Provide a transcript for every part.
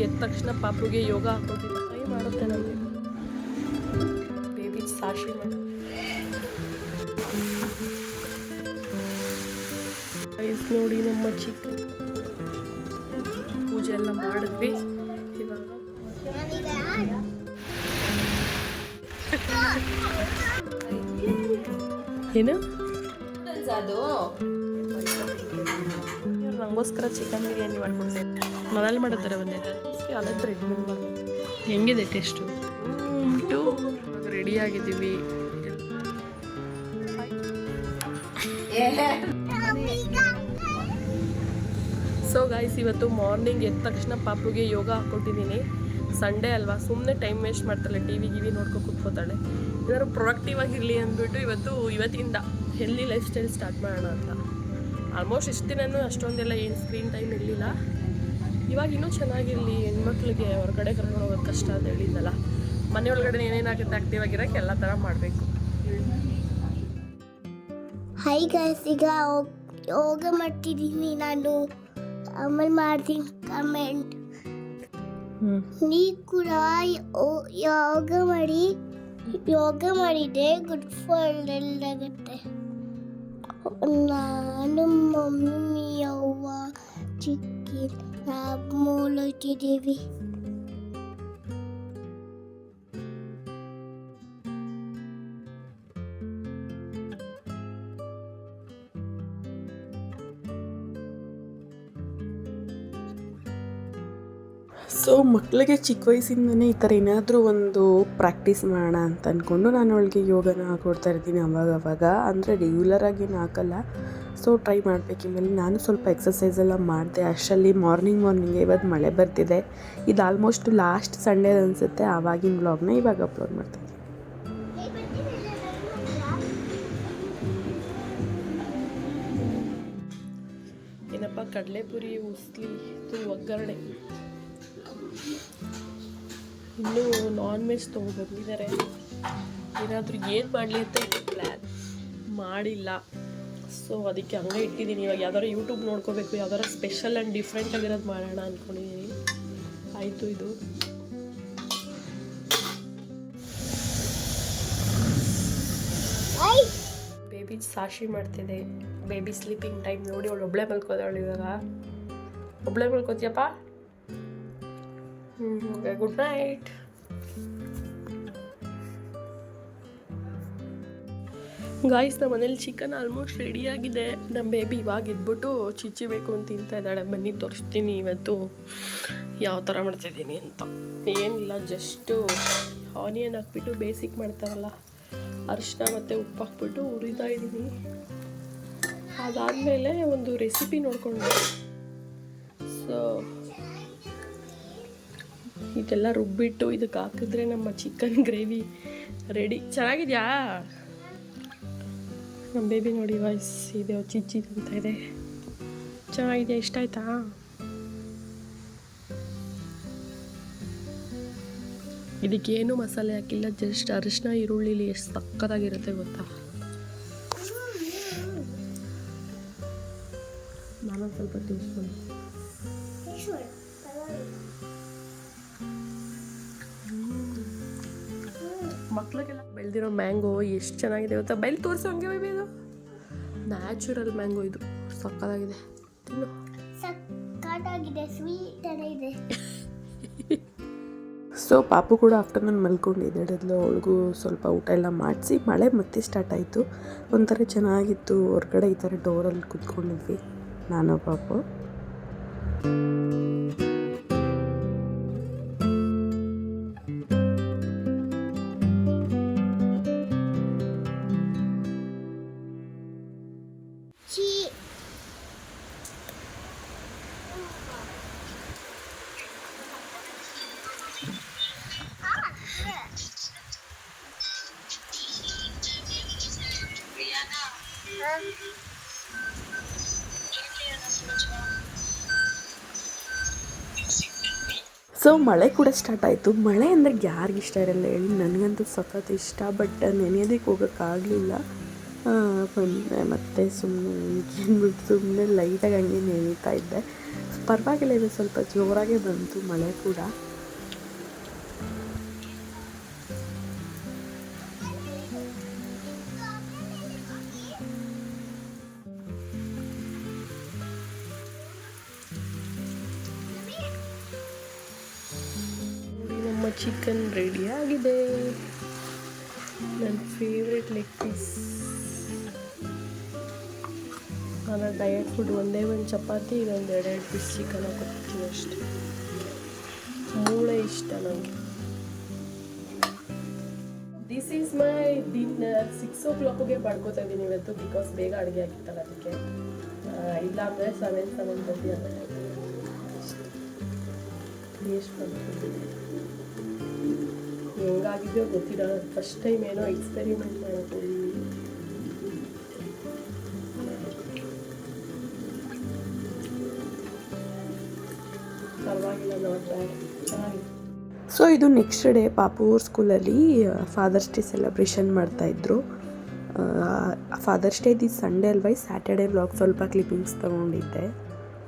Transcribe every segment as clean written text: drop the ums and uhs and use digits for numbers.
ಎದ್ದ ತಕ್ಷಣ ಪಾಪುಗೆ ಯೋಗ ಹಾಕೋತೀನಿ. ಟ್ರೈ ಮಾಡುತ್ತೆ ನಮಗೆ ಬೇಬಿ ಸಾಶಿ ಮಾಡಿ ಐಸ್ ನೋಡಿ. ನಮ್ಮ ಚಿಕ್ಕ ಪೂಜೆ ಎಲ್ಲ ಮಾಡಿದ್ವಿ. ಇವಾಗ ಏನು ಅದು ನಂಗೋಸ್ಕರ ಚಿಕನ್ ಬಿರಿಯಾನಿ ಮಾಡ್ಕೊಡ್ತೇನೆ. ಮನೇಲಿ ಮಾಡಿದ್ದಾರೆ ಬಂದಿದ್ದಾರೆ. ಅದೇ ಬ್ರೆಡ್ ಹೆಂಗಿದೆ ಟೇಸ್ಟು ಉಂಟು. ರೆಡಿ ಆಗಿದ್ದೀವಿ. ಸೊ ಗೈಸ್, ಇವತ್ತು ಮಾರ್ನಿಂಗ್ ಎದ್ದ ತಕ್ಷಣ ಪಾಪುಗೆ ಯೋಗ ಹಾಕ್ಕೊಟ್ಟಿದ್ದೀನಿ. ಸಂಡೇ ಅಲ್ವಾ, ಸುಮ್ಮನೆ ಟೈಮ್ ವೇಸ್ಟ್ ಮಾಡ್ತಾಳೆ, ಟಿವಿ ನೋಡ್ಕೊಂಡು ಕೂತ್ಕೋತಾಳೆ. ಏನಾದ್ರು ಪ್ರೊಡಕ್ಟಿವ್ ಆಗಿರಲಿ ಅಂದ್ಬಿಟ್ಟು ಇವತ್ತಿಂದ ಹೆಲ್ದಿ ಲೈಫ್ ಸ್ಟೈಲ್ ಸ್ಟಾರ್ಟ್ ಮಾಡೋಣ ಅಂತ. ಆಲ್ಮೋಸ್ಟ್ ಇಷ್ಟು ದಿನವೂ ಅಷ್ಟೊಂದೆಲ್ಲ ಏನು ಸ್ಕ್ರೀನ್ ಟೈಮ್ ಇರಲಿಲ್ಲ. ಇವಾಗ ಇನ್ನೂ ಚೆನ್ನಾಗಿರಲಿ, ಹೆಣ್ಮಕ್ಳಿಗೆ ಹೊರಗಡೆ ಕರ್ಕೊಂಡು ಹೋಗೋದು ಕಷ್ಟ ಅಂತ ಹೇಳಿದ್ದಲ್ಲ. ಮನೆ ಒಳಗಡೆ ಏನೇನಾಗುತ್ತೆ ಆಕ್ಟಿವ್ ಆಗಿರೋಕ್ಕೆ ಎಲ್ಲ ಥರ ಮಾಡಬೇಕು. ಹೈ ಗೈಸ್, ಈಗ ಯೋಗ ಮಾಡ್ತಿದ್ದೀನಿ ನಾನು. ಆಮೇಲೆ ಮಾಡ್ತೀನಿ ಕಮೆಂಟ್. ನೀ ಕೂಡ ಯೋಗ ಮಾಡಿದ್ರೆ ಗುಡ್ ಫಾರ್ ಎಲ್ಲಾಗುತ್ತೆ. ನಾನು ಮಮ್ಮಿ ಅವ್ವ ಚಿಕ್ಕಿ ಮೂಲೋತಿದ್ದೀವಿ. ಸೊ ಮಕ್ಕಳಿಗೆ ಚಿಕ್ಕ ವಯಸ್ಸಿಂದನೇ ಈ ಥರ ಏನಾದರೂ ಒಂದು ಪ್ರಾಕ್ಟೀಸ್ ಮಾಡೋಣ ಅಂತ ಅಂದ್ಕೊಂಡು ನಾನು ಅವಳಿಗೆ ಯೋಗನ ಹಾಕೊಡ್ತಾ ಇರ್ತೀನಿ ಅವಾಗವಾಗ. ಅಂದರೆ ರೆಗ್ಯುಲರಾಗಿ ಏನು ಹಾಕಲ್ಲ. ಸೊ ಟ್ರೈ ಮಾಡಬೇಕು. ಇಮೇಲೆ ನಾನು ಸ್ವಲ್ಪ ಎಕ್ಸಸೈಸ್ ಎಲ್ಲ ಮಾಡಿದೆ. ಅಷ್ಟರಲ್ಲಿ ಮಾರ್ನಿಂಗ್ ಇವತ್ತು ಮಳೆ ಬರ್ತಿದೆ. ಇದು ಆಲ್ಮೋಸ್ಟ್ ಲಾಸ್ಟ್ ಸಂಡೇ ಅನಿಸುತ್ತೆ. ಆವಾಗಿನ ವ್ಲಾಗ್ನ ಇವಾಗ ಅಪ್ಲೋಡ್ ಮಾಡ್ತೀನಿ. ಏನಪ್ಪ, ಕಡಲೆಪುರಿ ಉಸ್ಲಿ ಒಗ್ಗರಣೆ. ಇನ್ನೂ ನಾನ್ ವೆಜ್ ತೊಗೊಬಂದಿದ್ದಾರೆ. ಏನಾದರೂ ಏನು ಮಾಡಲಿ ಅಂತ ಪ್ಲ್ಯಾನ್ ಮಾಡಿಲ್ಲ. ಸೊ ಅದಕ್ಕೆ ಹಂಗೆ ಇಟ್ಟಿದ್ದೀನಿ. ಇವಾಗ ಯಾವ್ದಾರು ಯೂಟ್ಯೂಬ್ ನೋಡ್ಕೋಬೇಕು, ಯಾವ್ದಾರು ಸ್ಪೆಷಲ್ ಆ್ಯಂಡ್ ಡಿಫ್ರೆಂಟ್ ಆಗಿರೋದು ಮಾಡೋಣ ಅಂದ್ಕೊಂಡಿದ್ದೀನಿ. ಆಯಿತು. ಇದು ಬೇಬಿ ಸಾಶಿ ಮಾಡ್ತಿದೆ. ಬೇಬಿ ಸ್ಲೀಪಿಂಗ್ ಟೈಮ್ ನೋಡಿ. ಅವಳು ಒಬ್ಬಳೇ ಮಲ್ಕೋದವಳು. ಇವಾಗ ಒಬ್ಬಳೇ ಮಲ್ಕೋತಿಯಪ್ಪ. Okay, good night. ಗಾಯ್ಸ್, ನಮ್ಮ ಮನೇಲಿ ಚಿಕನ್ ಆಲ್ಮೋಸ್ಟ್ ರೆಡಿಯಾಗಿದೆ. ನಮ್ಮ ಬೇಬಿ ಇವಾಗ ಇದ್ಬಿಟ್ಟು ಚಿಚ್ಚಿಬೇಕು ಅಂತ ತಿಂತಾ ಇದ್ದಾಳೆ. ಬನ್ನಿ ತೋರಿಸ್ತೀನಿ ಇವತ್ತು ಯಾವ ಥರ ಮಾಡ್ತಾಯಿದ್ದೀನಿ ಅಂತ. ಏನಿಲ್ಲ, ಜಸ್ಟು ಆನಿಯನ್ ಹಾಕ್ಬಿಟ್ಟು ಬೇಸಿಕ್ ಮಾಡ್ತಾರಲ್ಲ, ಅರಿಶಿನ ಮತ್ತು ಉಪ್ಪು ಹಾಕ್ಬಿಟ್ಟು ಹುರಿತಾ ಇದ್ದೀನಿ. ಅದಾದಮೇಲೆ ಒಂದು ರೆಸಿಪಿ ನೋಡಿಕೊಂಡು ಸೊ ಇದೆಲ್ಲ ರುಬ್ಬಿಟ್ಟು ಇದಕ್ಕೆ ಹಾಕಿದ್ರೆ ನಮ್ಮ ಚಿಕನ್ ಗ್ರೇವಿ ರೆಡಿ. ಚೆನ್ನಾಗಿದೆಯಾ ನಮ್ಮ ಬೇಬಿ? ನೋಡಿ ವಾಯ್ಸ್ ಇದೆ, ಚಿಚ್ಚಿ ಅಂತ ಇದೆ. ಚೆನ್ನಾಗಿದೆ. ಇಷ್ಟ ಆಯ್ತಾ? ಇದಕ್ಕೇನು ಮಸಾಲೆ ಹಾಕಿಲ್ಲ, ಜಸ್ಟ್ ಅರಿಶಿನ ಈರುಳ್ಳಿಲಿ ಎಷ್ಟು ಸಕ್ಕತ್ತಾಗಿರುತ್ತೆ ಗೊತ್ತಾ. ನಾನೊಂದು ಸ್ವಲ್ಪ ಟೇಸ್ಟ್ ಮಾಡಿ. ಮಕ್ಳಿಗೆಲ್ಲ ಬೆಳೆದಿರೋ ಮ್ಯಾಂಗೋ ಎಷ್ಟು ಚೆನ್ನಾಗಿದೆ ಗೊತ್ತಾ. ಬೆಲೆ ತೋರಿಸೋ ಹಂಗೆ ಇದು ನ್ಯಾಚುರಲ್ ಮ್ಯಾಂಗೋ. ಇದು ಸಕ್ಕತ್ತಾಗಿದೆ. ತಿನ್ನು. ಸಕ್ಕತ್ತಾಗಿದೆ, ಸ್ವೀಟ್ ಇದೆ. ಸೊ ಪಾಪು ಕೂಡ ಆಫ್ಟರ್ನೂನ್ ಮಲ್ಕೊಂಡಿದ್ದಾಳಲ್ಲ. ಅವಳಿಗೂ ಸ್ವಲ್ಪ ಊಟ ಎಲ್ಲ ಮಾಡಿಸಿ ಮಳೆ ಮತ್ತೆ ಸ್ಟಾರ್ಟ್ ಆಯಿತು. ಒಂಥರ ಚೆನ್ನಾಗಿತ್ತು. ಹೊರಗಡೆ ಈ ಥರ ಡೋರಲ್ಲಿ ಕೂತ್ಕೊಂಡಿದ್ವಿ ನಾನು ಪಾಪು. ಸೊ ಮಳೆ ಕೂಡ ಸ್ಟಾರ್ಟ್ ಆಯಿತು. ಮಳೆ ಅಂದರೆ ಯಾರಿಗಿಷ್ಟ ಇರಲ್ಲ ಹೇಳಿ, ನನಗಂತೂ ಸಖತ್ ಇಷ್ಟ. ಬಟ್ ನೆನೆಯೋದಕ್ಕೆ ಹೋಗೋಕ್ಕಾಗಲಿಲ್ಲ. ಬಂದರೆ ಮತ್ತೆ ಸುಮ್ಮನೆ ಸುಮ್ಮನೆ ಲೈಟಾಗಿ ಹಂಗೆ ನೆನೀತಾ ಇದ್ದೆ. ಸೊ ಪರವಾಗಿಲ್ಲ, ಇವತ್ತು ಸ್ವಲ್ಪ ಜೋರಾಗೆ ಬಂತು ಮಳೆ ಕೂಡ. ನೋಡಿ ನಮ್ಮ ಚಿಕನ್ ರೆಡಿ ಆಗಿದೆ. ನನ್ನ ಫೇವ್ರೆಟ್ ಲೆಗ್ ಪೀಸ್. ನಾನು ಡಯಟ್ ಫುಡ್ ಒಂದೇ ಒಂದು ಚಪಾತಿ, ಇದೊಂದು 2 ಪೀಸ್ ಚಿಕನ್ ಹಾಕೊಡ್ತೀನಿ ಅಷ್ಟೇ. ಮೂಳೆ ಇಷ್ಟ ನನಗೆ. This is my dinner. 6 o'clockಗೆ ಮಾಡ್ಕೋತಾ ಇದ್ದೀನಿ ಇವತ್ತು, ಬಿಕಾಸ್ ಬೇಗ ಅಡುಗೆ ಆಗಿತ್ತಲ್ಲ ಅದಕ್ಕೆ. ಇಲ್ಲ ಅಂದರೆ 7:30 ಅಂತ ಎಷ್ಟು ಬಂತು ಹೆಂಗಾಗಿದೆಯೋ ಗೊತ್ತಿಲ್ಲ. ಫಸ್ಟ್ ಟೈಮ್ ಏನೋ ಎಕ್ಸ್ಪೆರಿಮೆಂಟ್ ಮಾಡೋದು. ಪರವಾಗಿಲ್ಲ, ನಾಟ್ ಬ್ಯಾಡ್, ಚೆನ್ನಾಗಿದೆ. ಸೊ ಇದು ನೆಕ್ಸ್ಟ್ ಡೇ ಪಾಪು ಅವ್ರ ಸ್ಕೂಲಲ್ಲಿ ಫಾದರ್ಸ್ ಡೇ ಸೆಲೆಬ್ರೇಷನ್ ಮಾಡ್ತಾಯಿದ್ರು. ಫಾದರ್ಸ್ ಡೇ ಇದು ಸಂಡೇ ಅಲ್ವಾ, ಸ್ಯಾಟರ್ಡೇ ವ್ಲಾಗ್ ಸ್ವಲ್ಪ ಕ್ಲಿಪ್ಪಿಂಗ್ಸ್ ತೊಗೊಂಡಿದ್ದೆ.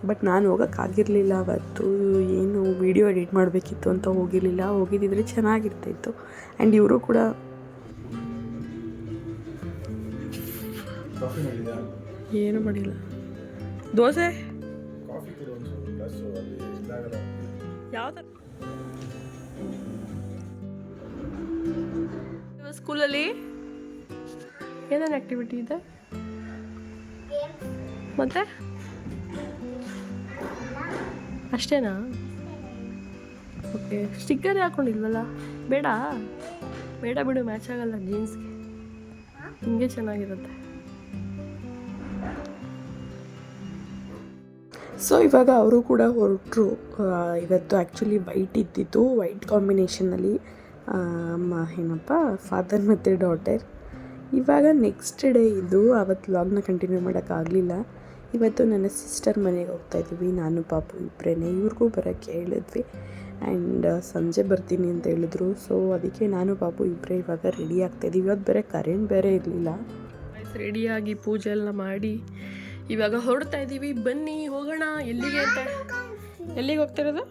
ಬಟ್ ನಾನು ಹೋಗೋಕ್ಕಾಗಿರಲಿಲ್ಲ ಅವತ್ತು. ಏನು ವೀಡಿಯೋ ಎಡಿಟ್ ಮಾಡಬೇಕಿತ್ತು ಅಂತ ಹೋಗಿರಲಿಲ್ಲ. ಹೋಗಿದ್ದಿದ್ರೆ ಚೆನ್ನಾಗಿರ್ತಾಯಿತ್ತು. ಆ್ಯಂಡ್ ಇವರು ಕೂಡ ಏನು ಮಾಡಿಲ್ಲ. ದೋಸೆ ಯಾವ ಥರ ಸ್ಕೂಲಲ್ಲಿ ಏನೇನು ಆ್ಯಕ್ಟಿವಿಟಿ ಇದೆ ಮತ್ತೆ ಅಷ್ಟೇನಾ? ಓಕೆ, ಸ್ಟಿಕ್ಕರ್ ಹಾಕೊಂಡಿಲ್ವಲ್ಲ? ಬೇಡ ಬೇಡ ಬಿಡು, ಮ್ಯಾಚ್ ಆಗಲ್ಲ ಜೀನ್ಸ್ಗೆ. ಹಿಂಗೆ ಚೆನ್ನಾಗಿರುತ್ತೆ. ಸೊ ಇವಾಗ ಅವರು ಕೂಡ ಹೊರಟರು. ಇವತ್ತು ಆ್ಯಕ್ಚುಲಿ ವೈಟ್ ಇದ್ದಿದ್ದು, ವೈಟ್ ಕಾಂಬಿನೇಷನಲ್ಲಿ ಏನಪ್ಪ ಫಾದರ್ ಮತ್ತು ಡಾಟರ್. ಇವಾಗ ನೆಕ್ಸ್ಟ್ ಡೇ ಇದು. ಅವತ್ತು ವ್ಲಾಗ್ನ ಕಂಟಿನ್ಯೂ ಮಾಡೋಕ್ಕಾಗಲಿಲ್ಲ. ಇವತ್ತು ನನ್ನ ಸಿಸ್ಟರ್ ಮನೆಗೆ ಹೋಗ್ತಾಯಿದ್ವಿ, ನಾನು ಪಾಪು ಇಬ್ಬರೇ. ಇವ್ರಿಗೂ ಬರೋಕ್ಕೆ ಹೇಳಿದ್ವಿ. ಆ್ಯಂಡ್ ಸಂಜೆ ಬರ್ತೀನಿ ಅಂತ ಹೇಳಿದ್ರು. ಸೊ ಅದಕ್ಕೆ ನಾನು ಪಾಪು ಇಬ್ಬರೇ ಇವಾಗ ರೆಡಿ ಆಗ್ತಾಯಿದ್ದೀವಿ. ಇವತ್ತು ಬೇರೆ ಕರೆಂಟ್ ಬೇರೆ ಇರಲಿಲ್ಲ. ರೆಡಿಯಾಗಿ ಪೂಜೆ ಎಲ್ಲ ಮಾಡಿ ಇವಾಗ ಹೊರಡ್ತಾ ಇದ್ದೀವಿ. ಬನ್ನಿ ಹೋಗೋಣ. ಎಲ್ಲಿಗೆ ಅಂತ? ಎಲ್ಲಿಗೆ ಹೋಗ್ತಿರೋದು?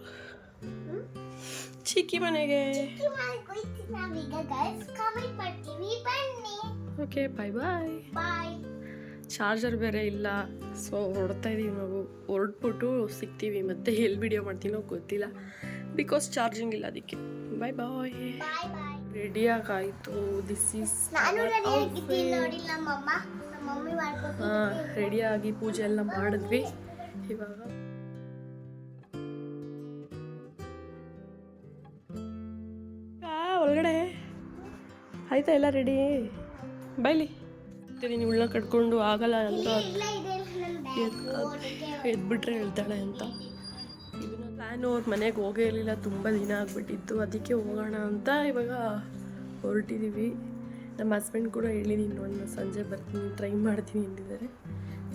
ಚಿಕ್ಕಿ ಮನೆಗೆ. ಓಕೆ, ಬಾಯ್ ಬಾಯ್. ಚಾರ್ಜರ್ ಬೇರೆ ಇಲ್ಲ, ಸೊ ಹೊರಡ್ತಾ ಇದ್ದೀವಿ ನಾವು. ಹೊರಟ್ಬಿಟ್ಟು ಸಿಗ್ತೀವಿ ಮತ್ತೆ. ಎಲ್ಲಿ ವಿಡಿಯೋ ಮಾಡ್ತೀನೋ ಗೊತ್ತಿಲ್ಲ, ಬಿಕಾಸ್ ಚಾರ್ಜಿಂಗ್ ಇಲ್ಲ ಅದಕ್ಕೆ. ಬಾಯ್ ಬಾಯ್. ರೆಡಿಯಾಗಾಯಿತು. ದಿಸ್ ಈಸ್ ರೆಡಿಯಾಗಿ ಪೂಜೆ ಎಲ್ಲ ಮಾಡಿದ್ವಿ. ಇವಾಗ ಒಳಗಡೆ ಆಯ್ತಾ ಎಲ್ಲ ರೆಡಿ? ಬೈಲಿ ನೀನು ಉಳ್ಳ ಕಟ್ಕೊಂಡು ಆಗಲ್ಲ ಅಂತ ಎದ್ಬಿಟ್ರೆ ಹೇಳ್ತಾಳೆ ಅಂತ. ಇದನ್ನ ನಾನು ಅವ್ರ ಮನೆಗೆ ಹೋಗೇ ಇರಲಿಲ್ಲ, ತುಂಬ ದಿನ ಆಗಿಬಿಟ್ಟಿತ್ತು. ಅದಕ್ಕೆ ಹೋಗೋಣ ಅಂತ ಇವಾಗ ಹೊರಟಿದ್ದೀವಿ. ನಮ್ಮ ಹಸ್ಬೆಂಡ್ ಕೂಡ ಹೇಳಿದ್ದೀನಿ, ನಾನು ಸಂಜೆ ಬರ್ತೀನಿ, ಟ್ರೈ ಮಾಡ್ತೀನಿ ಅಂದಿದ್ದಾರೆ.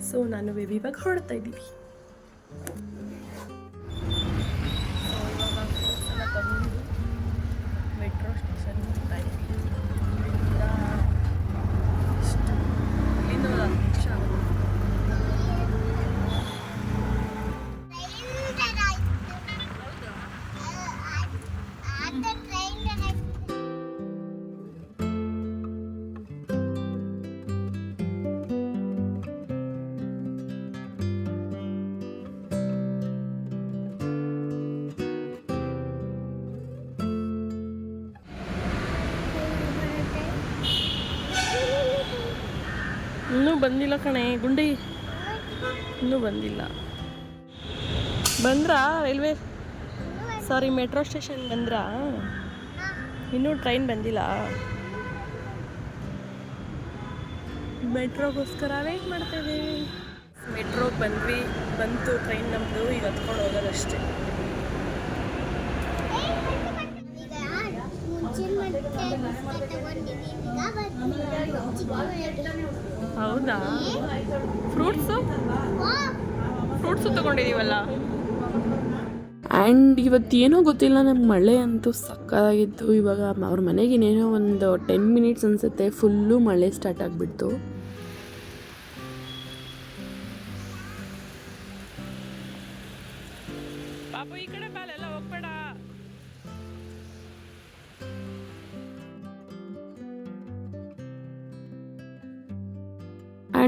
ಸೊ ನಾನು ಬೇಬಿ ಇವಾಗ ಹೊರಡ್ತಾ ಇದ್ದೀವಿ. ತಗೊಂಡು ಮೆಟ್ರೋ ಸ್ಟೇಷನ್ ಹೋಗ್ತಾ ಇದ್ದೀವಿ. ಇಲ್ಲಿಂದ 10 ನಿಮಿಷ ಆಗುತ್ತೆ. ಇನ್ನೂ ಬಂದಿಲ್ಲ ಕಣೆ ಗುಂಡಿ, ಇನ್ನೂ ಬಂದಿಲ್ಲ. ಬಂದ್ರಾ ರೈಲ್ವೆ ಮೆಟ್ರೋ ಸ್ಟೇಷನ್ ಬಂದ್ರಾ? ಇನ್ನೂ ಟ್ರೈನ್ ಬಂದಿಲ್ಲ. ಮೆಟ್ರೋಗೋಸ್ಕರ ವೇಟ್ ಮಾಡ್ತಾಯಿದ್ದೀವಿ. ಮೆಟ್ರೋಗೆ ಬಂತು ಟ್ರೈನ್ ನಮ್ಮದು. ಈಗ ಹತ್ಕೊಂಡು ಹೋಗೋದಷ್ಟೇ. ಹೌದಾ? ಫ್ರೂಟ್ಸು ತಗೊಂಡಿದ್ದೀವಲ್ಲ. ಆ್ಯಂಡ್ ಇವತ್ತೇನೋ ಗೊತ್ತಿಲ್ಲ, ನಮ್ಗೆ ಮಳೆ ಅಂತೂ ಸಕ್ಕತ್ತಾಗಿತ್ತು. ಇವಾಗ ಅವ್ರ ಮನೆಗಿನೇನೋ ಒಂದು 10 ಮಿನಿಟ್ಸ್ ಅನಿಸುತ್ತೆ, ಫುಲ್ಲು ಮಳೆ ಸ್ಟಾರ್ಟ್ ಆಗಿಬಿಡ್ತು.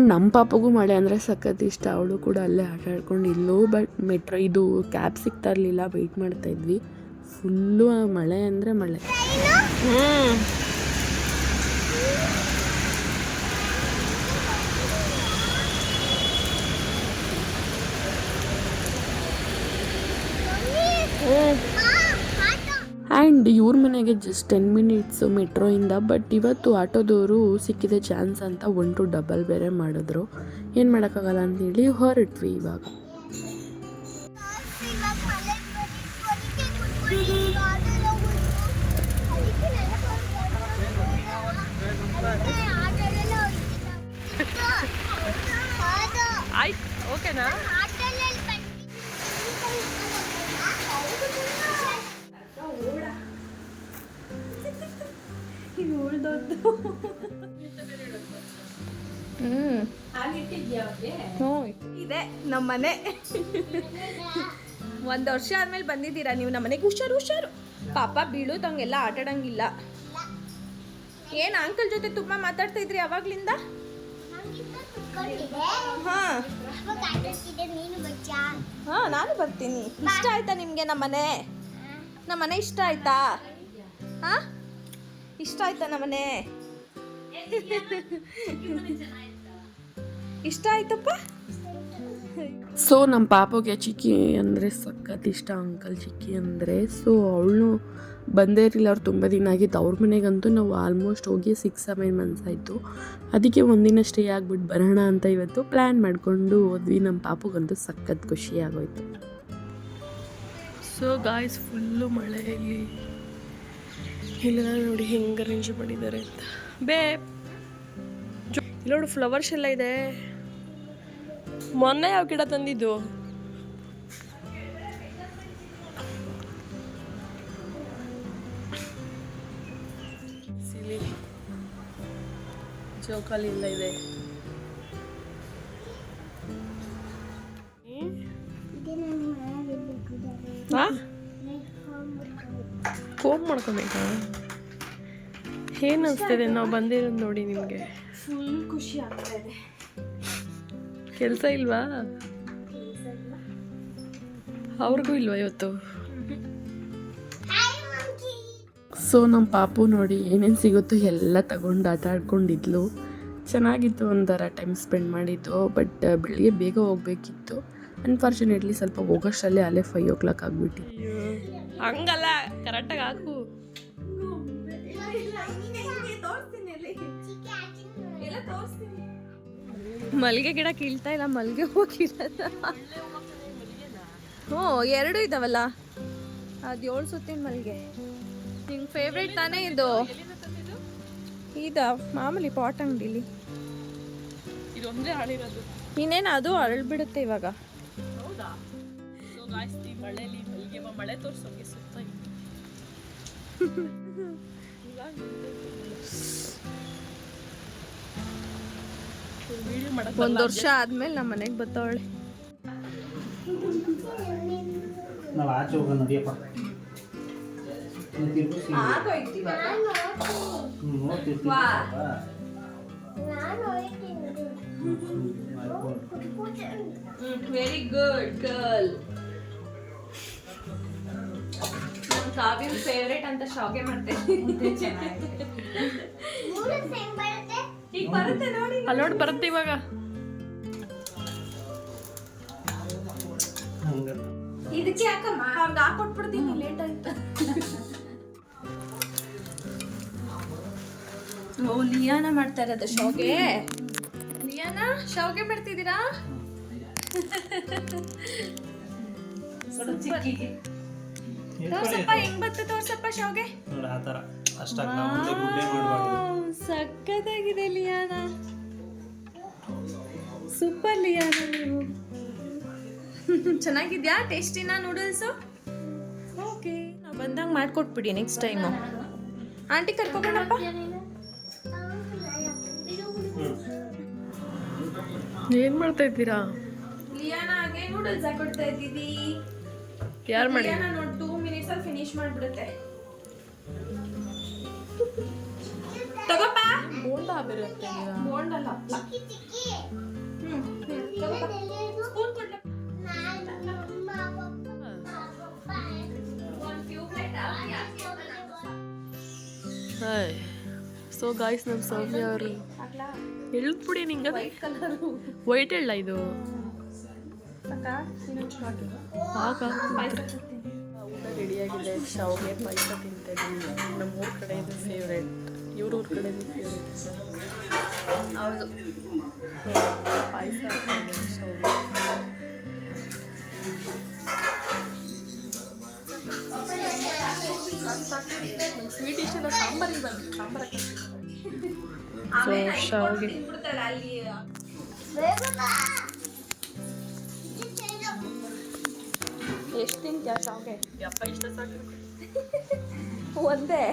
ಆ್ಯಂಡ್ ನಮ್ಮ ಪಾಪಗೂ ಮಳೆ ಅಂದರೆ ಸಖತ್ ಇಷ್ಟ. ಅವಳು ಕೂಡ ಅಲ್ಲೇ ಆಟ ಆಡ್ಕೊಂಡು ಇಲ್ಲೋ ಮೆಟ್ರೋ ಇದು ಕ್ಯಾಬ್ ಸಿಗ್ತಾ ಇರಲಿಲ್ಲ, ವೆಯ್ಟ್ ಮಾಡ್ತಾಯಿದ್ವಿ. ಫುಲ್ಲು ಮಳೆ ಅಂದರೆ ಮಳೆ. ಆ್ಯಂಡ್ ಇವ್ರ ಮನೆಗೆ ಜಸ್ಟ್ 10 ಮಿನಿಟ್ಸು ಮೆಟ್ರೋಯಿಂದ. ಬಟ್ ಇವತ್ತು ಆಟೋದವರು ಸಿಕ್ಕಿದೆ ಚಾನ್ಸ್ ಅಂತ 1 to ಡಬಲ್ ಬೇರೆ ಮಾಡಿದ್ರು. ಏನು ಮಾಡೋಕ್ಕಾಗಲ್ಲ ಅಂತೇಳಿ ಹೊರಟ್ವಿ ಇವಾಗ. ಆಯ್ತು, ಓಕೆನಾ? ಇದೆ ನಮ್ಮ ಮನೆ. 1 ವರ್ಷ ಆದ್ಮೇಲೆ ಬಂದಿದ್ದೀರಾ ನೀವು ನಮ್ಮ ಮನೆಗೆ. ಹುಷಾರು ಹುಷಾರು, ಪಾಪ ಬೀಳೋದಂಗೆಲ್ಲ ಆಟಾಡಂಗಿಲ್ಲ. ಏನು ಅಂಕಲ್ ಜೊತೆ ತುಂಬ ಮಾತಾಡ್ತಾ ಇದ್ರಿ ಅವಾಗ್ಲಿಂದ? ಹಾ ನಾನು ಬರ್ತೀನಿ. ಇಷ್ಟ ಆಯ್ತಾ ನಿಮಗೆ ನಮ್ಮ ಮನೆ ಇಷ್ಟ ಆಯ್ತಾ? ಹಾ ಇಷ್ಟ ಆಯ್ತಾ ನಮ್ಮನೆ? ಇಷ್ಟ ಆಯ್ತಪ್ಪ. ಸೊ ನಮ್ಮ ಪಾಪಗೆ ಚಿಕ್ಕಿ ಅಂದರೆ ಸಖತ್ ಇಷ್ಟ, ಅಂಕಲ್ ಚಿಕ್ಕಿ ಅಂದರೆ. ಸೊ ಅವಳು ಬಂದೇ ಇರಲಿಲ್ಲ, ಅವ್ರು ತುಂಬ ದಿನ ಆಗಿತ್ತು. ಅವ್ರ ಮನೆಗಂತೂ ನಾವು ಆಲ್ಮೋಸ್ಟ್ ಹೋಗಿ 6-7 ಮಂತ್ಸ್ ಆಯಿತು. ಅದಕ್ಕೆ ಒಂದಿನ ಸ್ಟೇ ಆಗಿಬಿಟ್ಟು ಬರೋಣ ಅಂತ ಇವತ್ತು ಪ್ಲ್ಯಾನ್ ಮಾಡಿಕೊಂಡು ಹೋದ್ವಿ. ನಮ್ಮ ಪಾಪಗಂತೂ ಸಖತ್ ಖುಷಿ ಆಗೋಯ್ತು. ಸೊ ಗಾಯ್ಸ್, ಫುಲ್ಲು ಮಳೆ ಇಲ್ಲೆಲ್ಲ ನೋಡಿ ಹೆಂಗೆ ಅರೇಂಜ್ ಮಾಡಿದ್ದಾರೆ ಅಂತ. ಇಲ್ಲಿ ನೋಡಿ ಫ್ಲವರ್ಸ್ ಎಲ್ಲ ಇದೆ. ಮೊನ್ನೆ ಯಾವ ಗಿಡ ತಂದಿದ್ದು? ಸಿಲಿ ಜೋಕಾಲಿ ಇಲ್ಲ ಇದೆ. ಕೋಮ್ ಮಾಡ್ಕೊಬೇಕಾ? ಏನು ಅನಿಸ್ತಿದೆ ನಾವು ಬಂದಿರೋದು ನೋಡಿ ನಿಮಗೆ? ಫುಲ್ ಖುಷಿ ಆಗ್ತಾ ಇದೆ. ಕೆಲಸ ಇಲ್ವಾ? ಅವ್ರಿಗೂ ಇಲ್ವಾ ಇವತ್ತು? ಸೊ ನಮ್ಮ ಪಾಪು ನೋಡಿ ಏನೇನು ಸಿಗುತ್ತೋ ಎಲ್ಲ ತಗೊಂಡು ಆಟ ಆಡ್ಕೊಂಡಿದ್ಲು. ಚೆನ್ನಾಗಿತ್ತು, ಒಂಥರ ಟೈಮ್ ಸ್ಪೆಂಡ್ ಮಾಡಿದ್ದು. ಬಟ್ ಬೆಳಿಗ್ಗೆ ಬೇಗ ಹೋಗಬೇಕಿತ್ತು. ಅನ್ಫಾರ್ಚುನೇಟ್ಲಿ ಸ್ವಲ್ಪ ಹೋಗೋಷ್ಟರಲ್ಲಿ ಅಲ್ಲೇ 5 o'clock ಆಗಿಬಿಟ್ಟಿತ್ತು. ಹಂಗಲ್ಲ, ಕರೆಕ್ಟಾಗಿ ಹಾಕು. ಮಲ್ಲಿಗೆ ಗಿಡ ಕೀಳ್ತಾ ಇಲ್ಲ, ಮಲ್ಲಿಗೆ ಹೋಗಿಲ್ಲ. ಹ್ಞೂ 2 ಇದಾವಲ್ಲ, ಅದು 7 ಸುತ್ತಿನ ಮಲ್ಲಿಗೆ. ನಿಂಗೆ ಫೇವ್ರೇಟ್ ತಾನೇ ಇದು? ಮಾಮೂಲಿ ಪಾಟ್ ಅಂಗಡಿಲಿ. ಇದೊಂದೇ ಹಾಳಿರೋದು. ಇನ್ನೇನು ಅದು ಅರಳ್ಬಿಡುತ್ತೆ ಇವಾಗ. ಹೌದಾ? ಸೊ ಗಾಯ್ಸ್, ಈ ಮಳೆಯಲ್ಲಿ ಮಳೆ ತೋರಿಸೋಕೆ ಸುತ್ತ ವಿಡಿಯೋ ಮಾಡಕ್ಕೆ 1 ವರ್ಷ ಆದ್ಮೇಲೆ ನಮ್ಮ ಮನೆಗೆ ಬರ್ತಾವಳೆ. ನಾವು ಆಚೆ ಹೋಗೋಣ ನಡಿಯಪ್ಪ. Very good girl. ನಮ್ಮ ಕಾವ್ಯನ ಫೇವ್ರೇಟ್ ಅಂತ ಶಾವ್ಗೆ ಮಾಡ್ತೇನೆ. ಈಗ ಬರುತ್ತೆ ನೋಡಿ. ಅಲ್ಲಿ ನೋಡಿ ಬರುತ್ತೆ ಇವಾಗ. ಇದಕ್ಕೆ ಯಾಕಮ್ಮ ಅವ್ರಿಗೆ ಹಾಕೊಟ್ಬಿಡ್ತೀನಿ, ಲೇಟ್ ಆಯ್ತು. ಓ ಲಿಯಾನ ಮಾಡ್ತಾ ಇರೋದು ಶಾವ್ಗೆ. ಲಿಯಾನ ಶಾವ್ಗೆ ಮಾಡ್ತಿದ್ದೀರಾ? ತೋರ್ಸಪ್ಪ, ಹೆಂಗ್ ಬತ್ತು ತೋರ್ಸಪ್ಪ ಶಾವ್ಗೆ. ನೋಡಿ ಆ ಥರ ಅಷ್ಟಾಗಿ ನಾವು ಒಂದೇ ಗುಡ್ಡೆ ಮಾಡಬಾರ್ದು. ಸಕ್ಕತ್ತಾಗಿದೆ ಲಿಯಾನ, ಸೂಪರ್ ಲಿಯಾನ ನೀವು. ಚೆನ್ನಾಗಿದ್ಯಾ? ಟೇಸ್ಟಿನಾ ನೂಡಲ್ಸು? ಓಕೆ, ನಾವು ಬಂದಾಗ ಮಾಡ್ಕೊಟ್ಬಿಡಿ ನೆಕ್ಸ್ಟ್ ಟೈಮು. ಆಂಟಿ ಕರ್ಕೊಬೇಡಪ್ಪ. ಏನು ಮಾಡ್ತಾ ಇದ್ದೀರಾ? ಲಿಯಾನಾಗೆ ನೂಡಲ್ಸ್ ಹಾಕೊಡ್ತಾ ಇದ್ದೀವಿ. ಯಾರು ಮಾಡಿ? ಲಿಯಾನ ನೋಡಿ 2 minutes ಅಲ್ಲಿ ಫಿನಿಶ್ ಮಾಡ್ಬಿಡುತ್ತೆ. ತಗೋಪ್ಪ. ಬೋಂಡ ಬೇರೆ ಹಾಕ್ತಿದ್ದೀರಾ? ಬೋಂಡಲ್ಲ ಹಪ್ಳ. ಸ್ಪೂನ್ ಕೊಡ್ಲ. ಹಾಯ್. ಸೊ ಗಾಯ್ಸ್ ನಮ್ಮ ಸೌಮ್ಯ ಅವರು ಹಾಕ್ಲಾ? ಎಳ್ಬಿಡಿ ನಿಂಗೆ ವೈಟ್ ಕಲರು. ವೈಟ್ ಎಳ್ಳ ಇದು ಸಾಕಾ? ಇನ್ನೊಂಚೂರು ಹಾಕು. ಆಗ ಪಾಯ್ಸ ಕೊಡ್ತೀನಿ. ಊಟ ರೆಡಿಯಾಗಿದೆ. ಶಾವಿಗೆ ಪಾಯಸ ತಿಂತಿದ್ದೀವಿ. ನಮ್ಮೂರ ಕಡೆ ಇದು ಫೇವ್ರೇಟ್, ಇವ್ರೂರ ಕಡೆ ಫೇವ್ರೇಟ್. ಹೌದು. ಪಾಯಸ ಶಾವಿಗೆ. ಸ್ವೀಟ್ ಇಷ್ಟೆಲ್ಲ ಸಾಂಬಾರಿಗೆ ಬಂದು ಸಾಂಬಾರ ಶಾವಿಗೆ ತಿನ್ಬಿಡ್ತಾಳೆ ಅಲ್ಲಿ. ಎಷ್ಟು ತಿಂತ್ಯಾ ಶಾವಿಗೆ? ಯಪ್ಪ ಇಷ್ಟ ಸಾಕು. ಒಂದೇ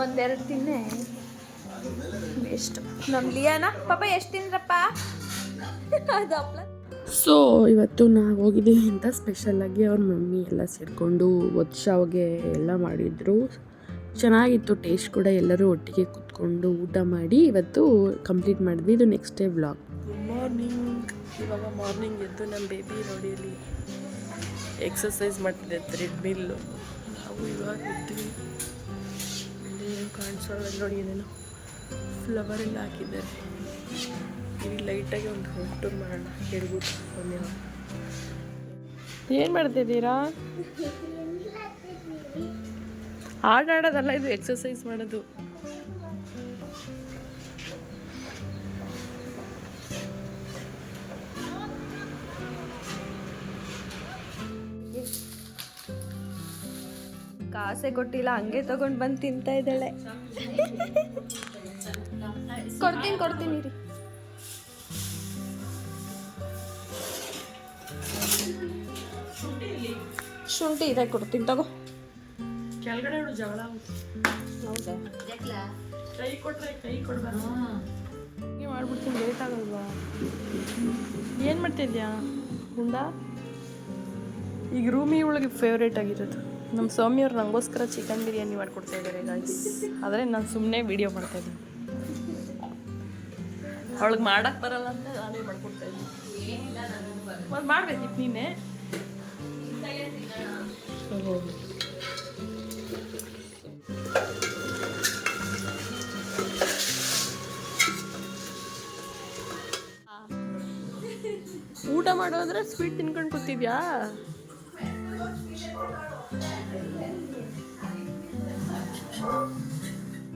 ಒಂದೆರಡು ತಿನ್ನೆ ಎಷ್ಟು. ನಮ್ಮ ಲಿಯಾನ ಪಾಪ ಎಷ್ಟು ತಿಂದ್ರಪ್ಪ? ಅದು ಹಪ್ಳ. ಸೊ ಇವತ್ತು ನಾವು ಹೋಗಿದ್ದೀವಿ ಅಂತ ಸ್ಪೆಷಲಾಗಿ ಅವ್ರ ಮಮ್ಮಿ ಎಲ್ಲ ಸೇರಿಕೊಂಡು ಶಾವಿಗೆ ಎಲ್ಲ ಮಾಡಿದರು. ಚೆನ್ನಾಗಿತ್ತು ಟೇಸ್ಟ್ ಕೂಡ. ಎಲ್ಲರೂ ಒಟ್ಟಿಗೆ ಕೂತ್ಕೊಂಡು ಊಟ ಮಾಡಿ ಇವತ್ತು ಕಂಪ್ಲೀಟ್ ಮಾಡಿದ್ವಿ. ಇದು next day vlog. Good morning. ಇವಾಗ ಮಾರ್ನಿಂಗ್ ಎದ್ದು ನಮ್ಮ ಬೇಬಿ ನೋಡಿ ಇಲ್ಲಿ ಎಕ್ಸಸೈಸ್ ಮಾಡ್ತಿದ್ದೆ ಥ್ರೆಡ್ಮಿಲ್ಲು. ನಾವು ಇವಾಗ ಎದ್ವಿ. ಏನು ಕಾಣಿಸೋಲ್ಲ ನೋಡಿ, ಏನೇನೋ ಫ್ಲವರ್ ಎಲ್ಲ ಹಾಕಿದ್ದಾರೆ. ಇಲ್ಲಿ ಲೈಟಾಗಿ ಒಂದು ಹೋಮ್ ಟೂರ್ ಮಾಡೋಣ ಹೇಳ್ಬಿಟ್ಟು ಮೊನ್ನೆ. ಏನು ಮಾಡ್ತಿದ್ದೀರಾ? ಆಟ ಆಡೋದಲ್ಲ, ಇದು ಎಕ್ಸಸೈಸ್ ಮಾಡೋದು. ಕಾಸೆ ಕೊಟ್ಟಿಲ್ಲ, ಹಂಗೆ ತಗೊಂಡು ಬಂದು ತಿಂತಾ ಇದ್ದಾಳೆ. ಕೊಡ್ತೀನಿ ರೀ. ಶುಂಠಿ ಇದೆ, ಕೊಡ್ತೀನಿ ತಗೋ. ಕೆಳಗಡೆ ಜಗಳ ಆಗುತ್ತೆ. ಹೌದಾ? ಕೈ ಕೊಟ್ರೆ ಕೈ ಕೊಡ್ಬಾರ್ದು. ಹೀಗೆ ಮಾಡ್ಬಿಡ್ತೀನಿ, ಲೇಟ್ ಆಗಲ್ವಾ? ಏನು ಮಾಡ್ತಿದ್ಯಾ ಗುಂಡ? ಈಗ ರೂಮಿ ಒಳಗೆ ಫೇವ್ರೇಟ್ ಆಗಿರೋದು ನಮ್ಮ ಸೌಮ್ಯವ್ರು ನನಗೋಸ್ಕರ ಚಿಕನ್ ಬಿರಿಯಾನಿ ಮಾಡಿಕೊಡ್ತಾ ಇದ್ದಾರೆ ಗಾಯ್ಸ್. ಆದರೆ ನಾನು ಸುಮ್ಮನೆ ವೀಡಿಯೋ ಮಾಡ್ತಾಯಿದ್ದೀನಿ. ಅವಳಿಗೆ ಮಾಡೋಕ್ಕೆ ಬರಲ್ಲ ಅಂತ ನಾನೇ ಮಾಡ್ಕೊಡ್ತಾ ಇದ್ದೀನಿ. ಒಂದು ಮಾಡ್ಬೇಕಿತ್ತು ನೀನೇ. ಊಟ ಮಾಡೋದ್ರೆ ಸ್ವೀಟ್ ತಿನ್ಕೊಂಡು ಕೂತಿದ್ಯಾ?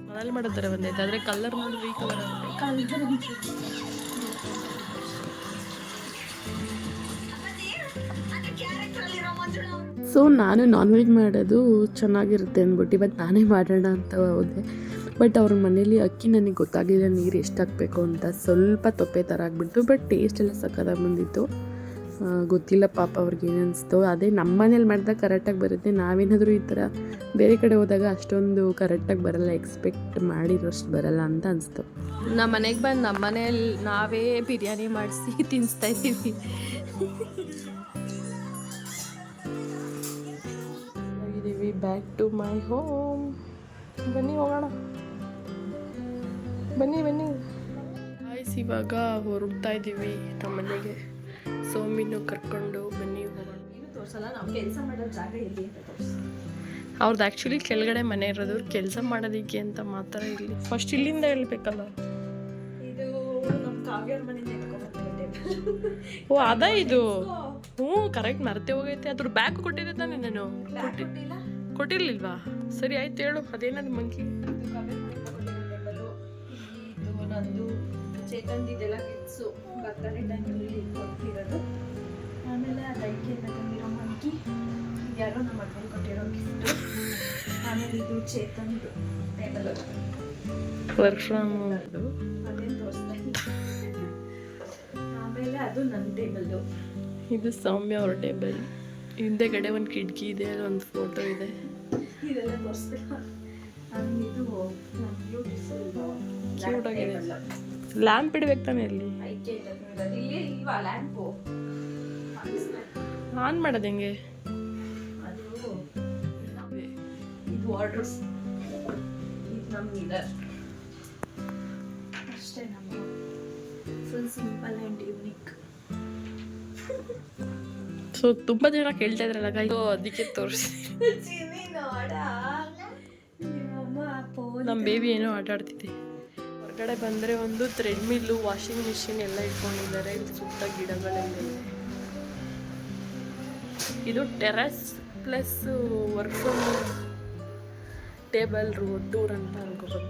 ಮನೇಲಿ ಮಾಡೋದ್ರೆ ಬಂದೈತೆ, ಆದರೆ ಕಲರ್ ನೋಡಿದ್ರೆ ಈ ಕಲರ್ ಸೊ ನಾನು ನಾನ್ ವೆಜ್ ಮಾಡೋದು ಚೆನ್ನಾಗಿರುತ್ತೆ ಅಂದ್ಬಿಟ್ಟು ಇವತ್ತು ನಾನೇ ಮಾಡೋಣ ಅಂತ ಹೋದೆ. ಬಟ್ ಅವ್ರ ಮನೇಲಿ ಅಕ್ಕಿ ನನಗೆ ಗೊತ್ತಾಗಲಿಲ್ಲ ನೀರು ಎಷ್ಟು ಹಾಕಬೇಕು ಅಂತ. ಸ್ವಲ್ಪ ತೊಪ್ಪೆ ಥರ ಆಗಿಬಿಡ್ತು. ಬಟ್ ಟೇಸ್ಟ್ ಎಲ್ಲ ಸಕ್ಕತ್ತಾಗಿ ಬಂದಿತ್ತು. ಗೊತ್ತಿಲ್ಲ ಪಾಪ ಅವ್ರಿಗೆ ಏನು ಅನಿಸ್ತು. ಅದೇ ನಮ್ಮ ಮನೇಲಿ ಮಾಡಿದಾಗ ಕರೆಕ್ಟಾಗಿ ಬರುತ್ತೆ. ನಾವೇನಾದರೂ ಈ ಥರ ಬೇರೆ ಕಡೆ ಹೋದಾಗ ಅಷ್ಟೊಂದು ಕರೆಕ್ಟಾಗಿ ಬರಲ್ಲ, ಎಕ್ಸ್ಪೆಕ್ಟ್ ಮಾಡಿರೋಷ್ಟು ಬರಲ್ಲ ಅಂತ ಅನಿಸ್ತು. ನಮ್ಮ ಮನೆಗೆ ಬಂದು ನಮ್ಮ ಮನೇಲಿ ನಾವೇ ಬಿರಿಯಾನಿ ಮಾಡಿಸಿ ತಿನ್ನಿಸ್ತಾ ಇದ್ದೀವಿ. ಹೋಗಿದ್ದೀವಿ ಬ್ಯಾಕ್ ಟು ಮೈ ಹೋಮ್. ಬನ್ನಿ ಹೋಗೋಣ, ಬನ್ನಿ ಆಯ್ಸ್. ಇವಾಗ ಹೊರಡ್ತಾ ಇದ್ದೀವಿ ನಮ್ಮ ಮನೆಗೆ. ಸೋಮಿನೂ ಕರ್ಕೊಂಡು ಬನ್ನಿ ಹೋಗೋಣ. ತೋರ್ಸಲ್ಲ, ನಾವು ಕೆಲಸ ಮಾಡೋ ಜಾಗ ಎಲ್ಲಿ ಅಂತ ತೋರಿಸಿ. ಅವ್ರದ್ದು ಆ್ಯಕ್ಚುಲಿ ಕೆಳಗಡೆ ಮನೆ ಇರೋದು. ಕೆಲಸ ಮಾಡೋದಕ್ಕೆ ಅಂತ ಮಾತ್ರ ಇಲ್ಲಿ ಫಸ್ಟ್ ಇಲ್ಲಿಂದ ಹೇಳ್ಬೇಕಲ್ಲ. ಇದು ನಮ್ಮ ಕಾವ್ಯವ್ರ ಮನೆಯಿಂದ ಎತ್ಕೊಂಡ್ಬರ್ತೀನಿ. ಓ ಅದ ಇದು. ಹ್ಞೂ ಕರೆಕ್ಟ್, ಮರೆತೆ ಹೋಗೈತೆ. ಅದ್ರ ಬ್ಯಾಗ್ ಕೊಟ್ಟಿದ್ದೆ ತಾನೆ ನಾನು. ಕೊಟ್ಟಿರ್ಲಿಲ್ವಾ? ಸರಿ ಆಯ್ತು ಹೇಳು, ಅದೇನದು ಮಂಕಿ. ಇದು ನಂದು ಚೇತನ್ದಿದೆಲ್ಲ ಕಿಟ್ಸು ಬರ್ತಡೇ ಟೈಮಲ್ಲಿ ಕೊಟ್ಟಿರೋದು. ಆಮೇಲೆ ಆ ದೈಕಿಯಿಂದ ತಂದಿರೋ ಮಂಕಿ, ಯಾರೋ ನಮ್ಮ ಅಕ್ಕನ ಕೊಟ್ಟಿರೋ ಗಿಫ್ಟು. ಆಮೇಲೆ ಇದು ಚೇತನ್ದು ಟೇಬಲ್, ವರ್ಕ್ ಫ್ರಮ್ ಹೋಮ್. ಅದೇನು ತೋರಿಸ್ತಾ ಇದ್ದೀನಿ. ಆಮೇಲೆ ಅದು ನನ್ನ ಟೇಬಲ್ಲು. ಇದು ಸೌಮ್ಯ ಅವ್ರ ಟೇಬಲ್. ಹಿಂದೆಗಡೆ ಒಂದು ಕಿಟಕಿ ಇದೆ, ಒಂದು ಫೋಟೋ ಇದೆ. ಇದೆಲ್ಲ ತೋರಿಸ್ತಿಲ್ಲ. ಆಮೇಲೆ ಇದು ಕ್ಯೂಟ್ ಆಗಿದೆ. ಲ್ಯಾಂಪ್ ಇಡ್ಬೇಕು ತಾನೆ ಇಲ್ಲಿ. ಇಲ್ಲಿ ಇಲ್ವಾ ಲ್ಯಾಂಪು? ಆನ್ ಮಾಡೋದು ಹೆಂಗೆ? ಅದು ಇದು ವಾರ್ಡ್ರೋಬ್ಸ್. ಇದು ನಮ್ಮ ಮಿರರ್ ಅಷ್ಟೇ. ನಮ್ಮ full simple and unique. So ತುಂಬ ಜನ ಕೇಳ್ತಾ ಇದ್ರಲ್ಲ ಗಾಯ್ತು, ಅದಕ್ಕೆ ತೋರಿಸಿ. ಚಿನ್ನಿ ನೋಡ ನಿಮ್ಮಮ್ಮ ನಮ್ಮ ಬೇಬಿ ಏನೋ ಆಟ ಆಡ್ತಿದ್ದೆ. ಹೊರಗಡೆ ಬಂದರೆ ಒಂದು ಥ್ರೆಡ್ಮಿಲ್ಲು, ವಾಷಿಂಗ್ ಮಿಷಿನ್ ಎಲ್ಲ ಇಟ್ಕೊಂಡಿದ್ದಾರೆ. ಇಲ್ಲಿ ಸುತ್ತ ಗಿಡಗಳೆಲ್ಲ ಇದೆ. ಇದು terrace plus work from table tour ಅಂತ ಅನ್ಕೋಬೋದು.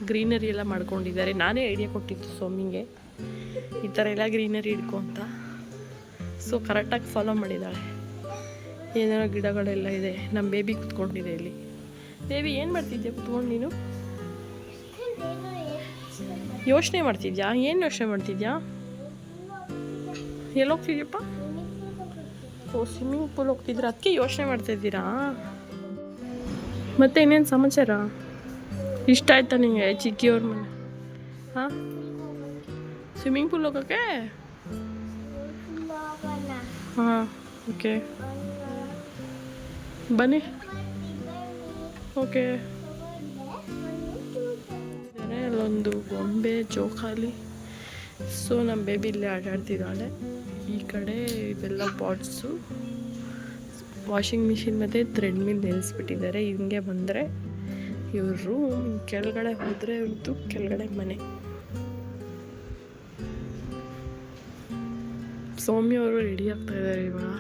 ಗ್ರೀನರಿ ಎಲ್ಲ ಮಾಡ್ಕೊಂಡಿದ್ದಾರೆ. ನಾನೇ ಐಡಿಯಾ ಕೊಟ್ಟಿದ್ದು ಸೋಮಿಗೆ, ಈ ಥರ ಎಲ್ಲ ಗ್ರೀನರಿ ಇಟ್ಕೊ ಅಂತ. ಸೊ ಕರೆಕ್ಟಾಗಿ ಫಾಲೋ ಮಾಡಿದ್ದಾಳೆ. ಏನೇನೋ ಗಿಡಗಳೆಲ್ಲ ಇದೆ. ನಮ್ಮ ಬೇಬಿ ಕುತ್ಕೊಂಡಿದೆ ಇಲ್ಲಿ. ಬೇಬಿ ಏನು ಮಾಡ್ತಿದ್ಯಾ ಕುತ್ಕೊಂಡು ನೀನು? ಯೋಚನೆ ಮಾಡ್ತಿದ್ಯಾ? ಏನು ಯೋಚನೆ ಮಾಡ್ತಿದ್ಯಾ? ಎಲ್ಲಿ ಹೋಗ್ತಿದ್ಯಪ್ಪ? ಓ, ಸ್ವಿಮ್ಮಿಂಗ್ ಪೂಲ್ ಹೋಗ್ತಿದ್ದೀರಾ, ಅದಕ್ಕೆ ಯೋಚನೆ ಮಾಡ್ತಾಯಿದ್ದೀರಾ? ಮತ್ತೆ ಇನ್ನೇನು ಸಮಾಚಾರ? ಇಷ್ಟ ಆಯ್ತಾ ನಿಮಗೆ ಚಿಕ್ಕಿಯವ್ರ ಮನೆ? ಹಾಂ, ಸ್ವಿಮ್ಮಿಂಗ್ ಪೂಲ್ ಹೋಗೋಕ್ಕೆ? ಹಾಂ, ಓಕೆ ಬನ್ನಿ. ಓಕೆ, ಅಲ್ಲೊಂದು ಗೊಂಬೆ ಜೋಕಾಲಿ. ಸೊ ನಮ್ಮ ಬೇಬಿ ಇಲ್ಲೇ ಆಟಾಡ್ತಿದ್ದಾಳೆ. ಈ ಕಡೆ ಇವೆಲ್ಲ ಪಾಟ್ಸು, ವಾಷಿಂಗ್ ಮಿಷಿನ್ ಮತ್ತು ಥ್ರೆಡ್ಮಿಲ್ ನಿಲ್ಲಿಸ್ಬಿಟ್ಟಿದ್ದಾರೆ. ಹಿಂಗೆ ಬಂದರೆ ಇವ್ರ ರೂಮ್, ಕೆಳಗಡೆ ಹೋದರೆ ಇವ್ರದ್ದು ಕೆಳಗಡೆ ಮನೆ. ಸೌಮ್ಯ ಅವರು ರೆಡಿ ಆಗ್ತಾ ಇದ್ದಾರೆ ಇವಾಗ.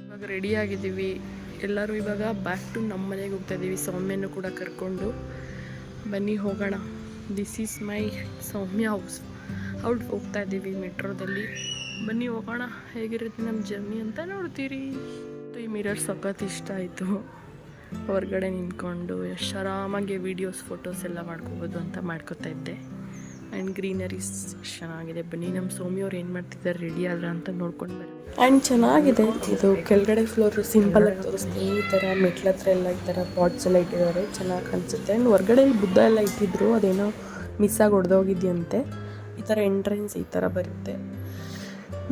ಇವಾಗ ರೆಡಿ ಆಗಿದ್ದೀವಿ ಎಲ್ಲರೂ. ಇವಾಗ ಬ್ಯಾಕ್ ಟು ನಮ್ಮ ಮನೆಗೆ ಹೋಗ್ತಾ ಇದ್ದೀವಿ. ಸೌಮ್ಯನೂ ಕೂಡ ಕರ್ಕೊಂಡು ಬನ್ನಿ ಹೋಗೋಣ. This is my Soumya house. ಅವ್ಳು ಹೋಗ್ತಾ ಇದ್ದೀವಿ ಮೆಟ್ರೋದಲ್ಲಿ. ಬನ್ನಿ ಹೋಗೋಣ, ಹೇಗಿರುತ್ತೆ ನಮ್ಮ ಜರ್ನಿ ಅಂತ ನೋಡ್ತೀರಿ. ಈ ಮಿರರ್ ಸಖತ್ ಇಷ್ಟ ಆಯಿತು. ಹೊರಗಡೆ ನಿಂತ್ಕೊಂಡು ಎಷ್ಟು ಆರಾಮಾಗಿ ವೀಡಿಯೋಸ್ ಫೋಟೋಸ್ ಎಲ್ಲ ಮಾಡ್ಕೋಬೋದು ಅಂತ ಮಾಡ್ಕೋತಾ ಇದ್ದೆ. ಆ್ಯಂಡ್ ಗ್ರೀನರೀಸ್ ಚೆನ್ನಾಗಿದೆ. ಬನ್ನಿ ನಮ್ಮ ಸೌಮ್ಯವ್ರು ಏನು ಮಾಡ್ತಿದ್ದಾರೆ, ರೆಡಿ ಆದ್ರ ಅಂತ ನೋಡ್ಕೊಂಡು ಬರ್ರಿ. ಆ್ಯಂಡ್ ಚೆನ್ನಾಗಿದೆ ಇದು. ಕೆಳಗಡೆ ಫ್ಲೋರ್ ಸಿಂಪಲಾಗಿ ತೋರಿಸ್ತೀನಿ. ಈ ಥರ ಮೆಟ್ಲ ಹತ್ರ ಎಲ್ಲ ಈ ಥರ ಪಾಟ್ಸ್ ಎಲ್ಲ ಇಟ್ಟಿದ್ದಾರೆ, ಚೆನ್ನಾಗಿ ಕಾಣಿಸುತ್ತೆ. ಆ್ಯಂಡ್ ಹೊರಗಡೆ ಬುದ್ಧ ಎಲ್ಲ ಇಟ್ಟಿದ್ರು, ಅದೇನೋ ಮಿಸ್ ಆಗಿ ಹೊಡೆದೋಗಿದ್ಯಂತೆ. ಈ ಥರ ಎಂಟ್ರೆನ್ಸ್ ಈ ಥರ ಬರುತ್ತೆ.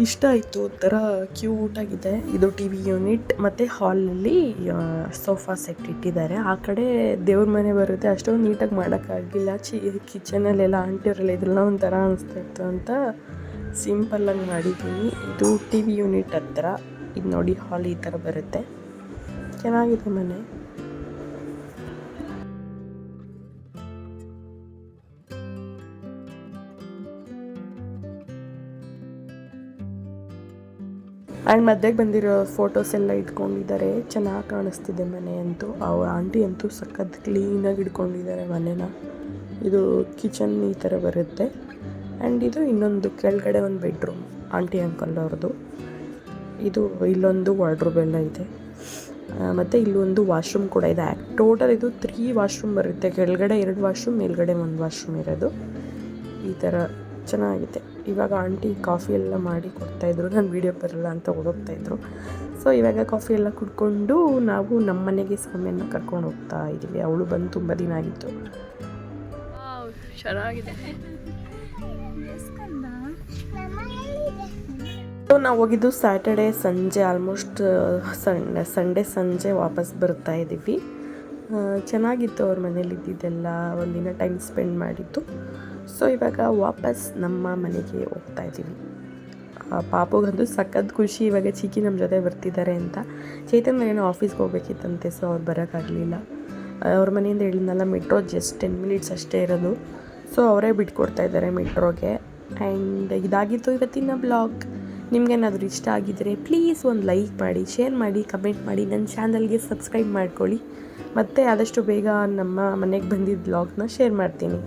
ಇಷ್ಟ ಆಯಿತು, ಒಂಥರ ಕ್ಯೂಟಾಗಿದೆ. ಇದು ಟಿ ವಿ ಯೂನಿಟ್ ಮತ್ತು ಹಾಲಲ್ಲಿ ಸೋಫಾ ಸೆಟ್ ಇಟ್ಟಿದ್ದಾರೆ. ಆ ಕಡೆ ದೇವ್ರ ಮನೆ ಬರುತ್ತೆ, ಅಷ್ಟೊಂದು ನೀಟಾಗಿ ಮಾಡೋಕ್ಕಾಗಿಲ್ಲ. ಕಿಚನಲ್ಲೆಲ್ಲ ಆಂಟಿಯವರೆಲ್ಲ ಇದೆಲ್ಲ ಒಂಥರ ಅನಿಸ್ತಾ ಇತ್ತು ಅಂತ ಸಿಂಪಲ್ಲಾಗಿ ಮಾಡಿದ್ದೀನಿ. ಇದು ಟಿ ವಿ ಯೂನಿಟ್ ಹತ್ರ ಇದು ನೋಡಿ, ಹಾಲ್ ಈ ಥರ ಬರುತ್ತೆ. ಚೆನ್ನಾಗಿದೆ ಮನೆ. ಆ್ಯಂಡ್ ಮಧ್ಯಕ್ಕೆ ಬಂದಿರೋ ಫೋಟೋಸ್ ಎಲ್ಲ ಇಟ್ಕೊಂಡಿದ್ದಾರೆ. ಚೆನ್ನಾಗಿ ಕಾಣಿಸ್ತಿದೆ ಮನೆ ಅಂತೂ. ಅವ್ರ ಆಂಟಿ ಅಂತೂ ಸಖತ್ ಕ್ಲೀನಾಗಿ ಇಟ್ಕೊಂಡಿದ್ದಾರೆ ಮನೆನ. ಇದು ಕಿಚನ್ ಈ ಥರ ಬರುತ್ತೆ. ಆ್ಯಂಡ್ ಇದು ಇನ್ನೊಂದು ಕೆಳಗಡೆ ಒಂದು ಬೆಡ್ರೂಮ್ ಆಂಟಿ ಅಂಕಲ್ ಅವ್ರದ್ದು. ಇದು ಇಲ್ಲೊಂದು ವಾರ್ಡ್ರೋಬ್ ಎಲ್ಲ ಇದೆ. ಮತ್ತು ಇಲ್ಲೊಂದು ವಾಶ್ರೂಮ್ ಕೂಡ ಇದೆ. ಟೋಟಲ್ ಇದು 3 ವಾಶ್ರೂಮ್ ಬರುತ್ತೆ. ಕೆಳಗಡೆ 2 ವಾಶ್ರೂಮ್, ಮೇಲ್ಗಡೆ 1 ವಾಶ್ರೂಮ್ ಇರೋದು. ಈ ಥರ ಚೆನ್ನಾಗಿದೆ. ಇವಾಗ ಆಂಟಿ ಕಾಫಿ ಎಲ್ಲ ಮಾಡಿ ಕೊಡ್ತಾಯಿದ್ರು. ನಾನು ವೀಡಿಯೋ ಬರಲ್ಲ ಅಂತ ಓಡೋಗ್ತಾಯಿದ್ರು. ಸೊ ಇವಾಗ ಕಾಫಿ ಎಲ್ಲ ಕುಡ್ಕೊಂಡು ನಾವು ನಮ್ಮ ಮನೆಗೆ ಸೌಮ್ಯನ ಕರ್ಕೊಂಡು ಹೋಗ್ತಾ ಇದ್ದೀವಿ. ಅವಳು ಬಂದು ತುಂಬ ದಿನ ಆಗಿತ್ತು. ಚೆನ್ನಾಗಿದೆ. ನಾವು ಹೋಗಿದ್ದು ಸ್ಯಾಟರ್ಡೇ ಸಂಜೆ, ಆಲ್ಮೋಸ್ಟ್ ಸಂಡೇ ಸಂಜೆ ವಾಪಸ್ ಬರ್ತಾ ಇದ್ದೀವಿ. ಚೆನ್ನಾಗಿತ್ತು ಅವ್ರ ಮನೇಲಿ ಇದ್ದಿದ್ದೆಲ್ಲ, ಒಂದಿನ ಟೈಮ್ ಸ್ಪೆಂಡ್ ಮಾಡಿದ್ದು. ಸೊ ಇವಾಗ ವಾಪಸ್ ನಮ್ಮ ಮನೆಗೆ ಹೋಗ್ತಾ ಇದ್ದೀವಿ. ಪಾಪುಗಂತೂ ಸಖತ್ ಖುಷಿ ಇವಾಗ ಚಿಕ್ಕಿ ನಮ್ಮ ಜೊತೆ ಬರ್ತಿದ್ದಾರೆ ಅಂತ. ಚೇತನ್ ಏನೋ ಆಫೀಸ್ಗೆ ಹೋಗ್ಬೇಕಿತ್ತಂತೆ, ಸೊ ಅವ್ರು ಬರೋಕ್ಕಾಗಲಿಲ್ಲ. ಅವ್ರ ಮನೆಯಿಂದ ಹೇಳಿದ್ನಲ್ಲ, ಮೆಟ್ರೋ ಜಸ್ಟ್ 10 ಮಿನಿಟ್ಸ್ ಅಷ್ಟೇ ಇರೋದು. ಸೊ ಅವರೇ ಬಿಟ್ಕೊಡ್ತಾ ಇದ್ದಾರೆ ಮೆಟ್ರೋಗೆ. ಆ್ಯಂಡ್ ಇದಾಗಿತ್ತು ಇವತ್ತಿನ ಬ್ಲಾಗ್. ನಿಮ್ಗೇನಾದರೂ ಇಷ್ಟ ಆಗಿದ್ದರೆ ಪ್ಲೀಸ್ ಒಂದು ಲೈಕ್ ಮಾಡಿ, ಶೇರ್ ಮಾಡಿ, ಕಮೆಂಟ್ ಮಾಡಿ, ನನ್ನ ಚಾನಲ್ಗೆ ಸಬ್ಸ್ಕ್ರೈಬ್ ಮಾಡ್ಕೊಳ್ಳಿ. ಮತ್ತು ಆದಷ್ಟು ಬೇಗ ನಮ್ಮ ಮನೆಗೆ ಬಂದಿದ್ದ ಬ್ಲಾಗ್ನ ಶೇರ್ ಮಾಡ್ತೀನಿ.